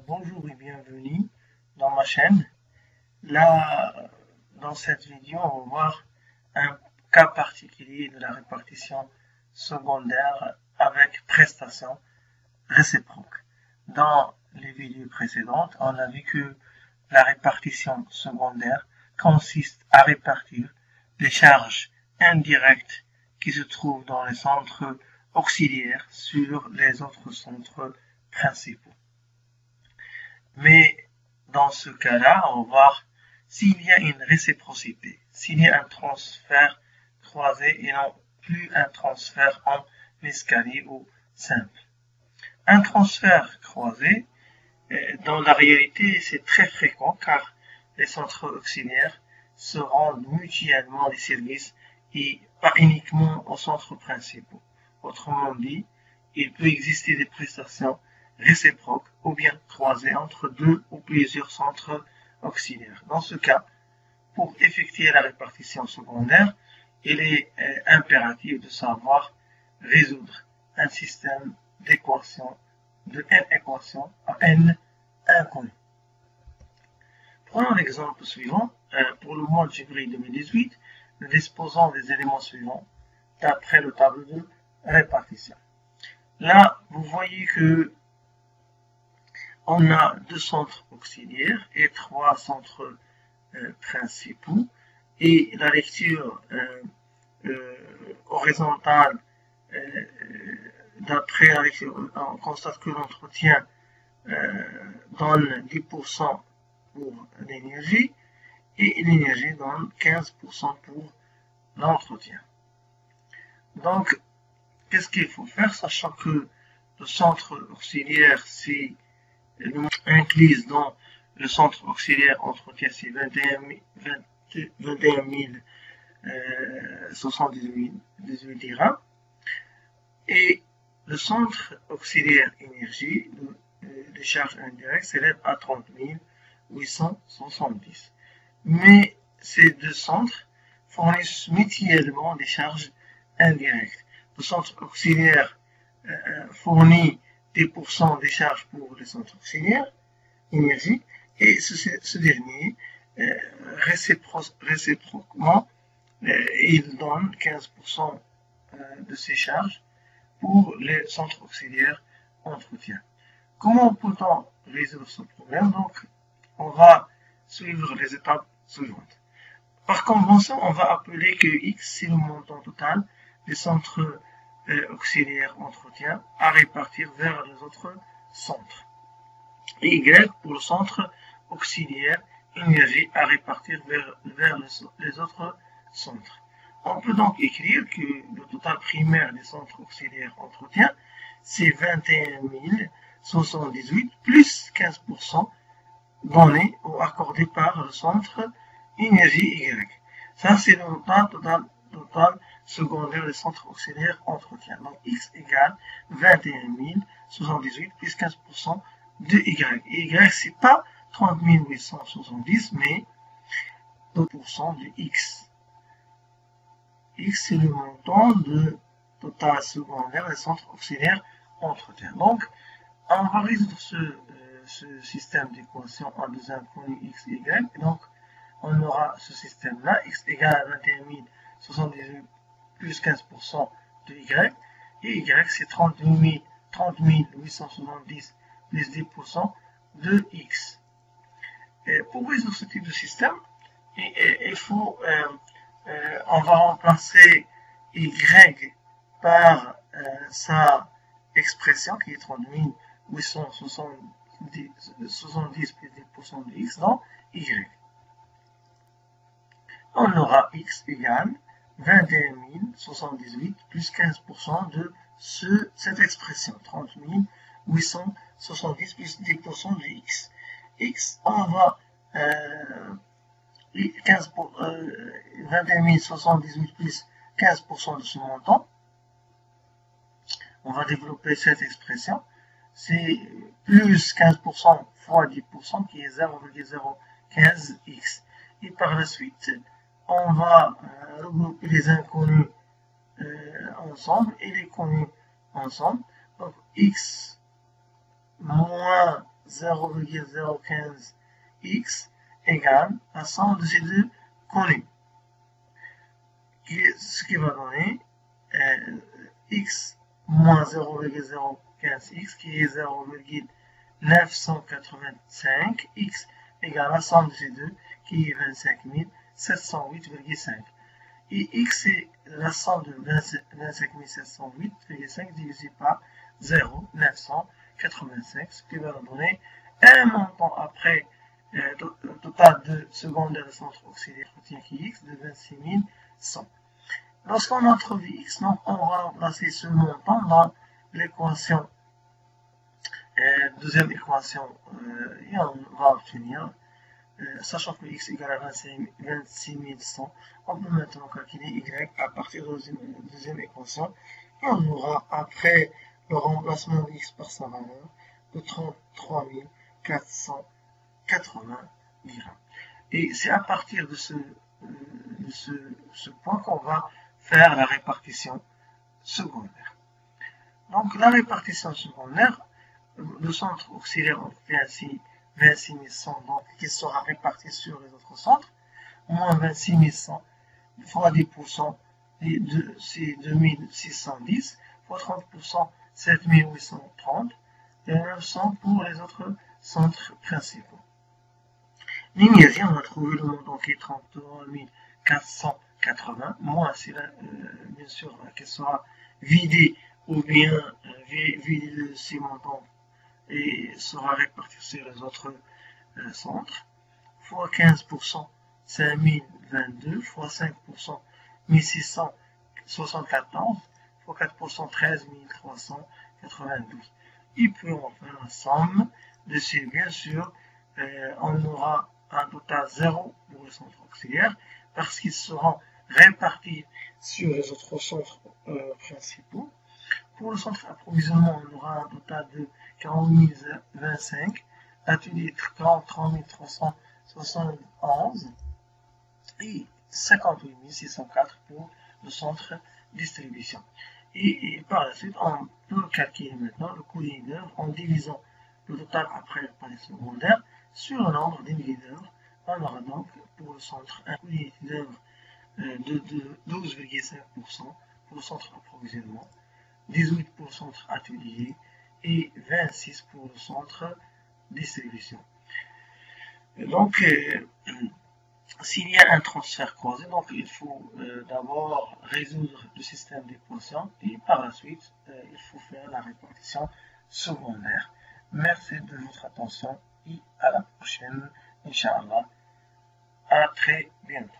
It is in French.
Bonjour et bienvenue dans ma chaîne. Là, dans cette vidéo, on va voir un cas particulier de la répartition secondaire avec prestation réciproque. Dans les vidéos précédentes, on a vu que la répartition secondaire consiste à répartir les charges indirectes qui se trouvent dans les centres auxiliaires sur les autres centres principaux. Mais dans ce cas-là, on va voir s'il y a une réciprocité, s'il y a un transfert croisé et non plus un transfert en escalier ou simple. Un transfert croisé, dans la réalité, c'est très fréquent car les centres auxiliaires se rendent mutuellement des services et pas uniquement aux centres principaux. Autrement dit, il peut exister des prestations réciproques ou bien croisées entre deux ou plusieurs centres auxiliaires. Dans ce cas, pour effectuer la répartition secondaire, il est impératif de savoir résoudre un système d'équations de n équations à n inconnues. Prenons l'exemple suivant. Pour le mois de février 2018, nous disposons des éléments suivants d'après le tableau de répartition. Là, vous voyez que on a deux centres auxiliaires et trois centres principaux, et la lecture horizontale, d'après la lecture, on constate que l'entretien donne 10% pour l'énergie et l'énergie donne 15% pour l'entretien. Donc, qu'est-ce qu'il faut faire, sachant que le centre auxiliaire, c'est incluse dans le centre auxiliaire entretien, c'est 21 078 dirhams, et le centre auxiliaire énergie de charges indirectes s'élève à 30 870. Mais ces deux centres fournissent mutuellement des charges indirectes. Le centre auxiliaire fournit 10% des charges pour le centre auxiliaire énergie, et ce dernier réciproquement il donne 15% de ces charges pour les centres auxiliaires entretien. Comment peut-on résoudre ce problème? Donc, on va suivre les étapes suivantes. Par convention, on va appeler que X, c'est le montant total des centres auxiliaires entretien à répartir vers les autres centres. Et Y pour le centre auxiliaire énergie à répartir vers les autres centres. On peut donc écrire que le total primaire des centres auxiliaires entretien, c'est 21 078 plus 15% donné ou accordé par le centre énergie Y. Ça, c'est le montant total secondaire des centres auxiliaires entretien. Donc, X égale 21 078 plus 15% de Y. Et Y, c'est pas 30 870, mais 2% de X. X, c'est le montant de total secondaire des centres auxiliaires entretien. Donc, on va résoudre ce système d'équation en deux inconnus X et Y. Et donc, on aura ce système-là, X égale à 21 078 plus 15% de Y. Et Y, c'est 30 870 plus 10% de X. Et pour résoudre ce type de système, il faut, on va remplacer Y par sa expression qui est 30 870 plus 10% de X dans Y. On aura X égale 21 078 plus 15% de cette expression, 30 870 plus 10% de X. X, on va 21 078 plus 15% de ce montant. On va développer cette expression. C'est plus 15% fois 10% qui est 0,015x. Et par la suite, on va regrouper les inconnus ensemble et les connus ensemble. Donc, x moins 0,015x égale la somme de ces deux connus. Ce qui va donner x moins 0,015x qui est 0,985, x égale la somme de ces deux qui est 25 708,5. Et x est la somme de 25 708,5 divisé par 0,985, ce qui va donner un montant après total de secondaire de centre auxiliaire qui est x de 26 100. Lorsqu'on a trouvé x, donc on va remplacer ce montant dans l'équation, deuxième équation, et on va obtenir, sachant que x égale à 26 100, on peut maintenant calculer y à partir de la deuxième équation, et on aura après le remplacement de x par sa valeur de 33 480 dirhams. Et c'est à partir de ce point qu'on va faire la répartition secondaire. Donc la répartition secondaire, le centre auxiliaire obtient ainsi 26 100, donc qui sera réparti sur les autres centres, moins 26 100 fois 10%, c'est 2610, fois 30%, 7830, et 900 pour les autres centres principaux. L'immédiat, on a trouvé le montant qui est 33 480, moins c'est bien sûr qu'elle sera vidée ou bien vidée de ces montants et sera répartie sur les autres centres, fois 15%, 5022, fois 5%, 1674, fois 4%, 13 392. Et puis on va faire la somme de ces, bien sûr, on aura un total 0 pour le centre auxiliaire, parce qu'ils seront répartis sur les autres centres principaux. Pour le centre approvisionnement, on aura un total de 40 025, atelier 33 371 et 58 604 pour le centre distribution. Et par la suite, on peut calculer maintenant le coût des d'œuvre en divisant le total après le panier secondaire sur le nombre d'unités d'œuvre. On aura donc pour le centre un coût d'unité d'œuvre de 12,5% pour le centre approvisionnement, 18 pour le centre atelier et 26 pour le centre distribution. Donc, s'il y a un transfert croisé, donc il faut d'abord résoudre le système d'équations et par la suite, il faut faire la répartition secondaire. Merci de votre attention et à la prochaine, Inch'Allah. À très bientôt.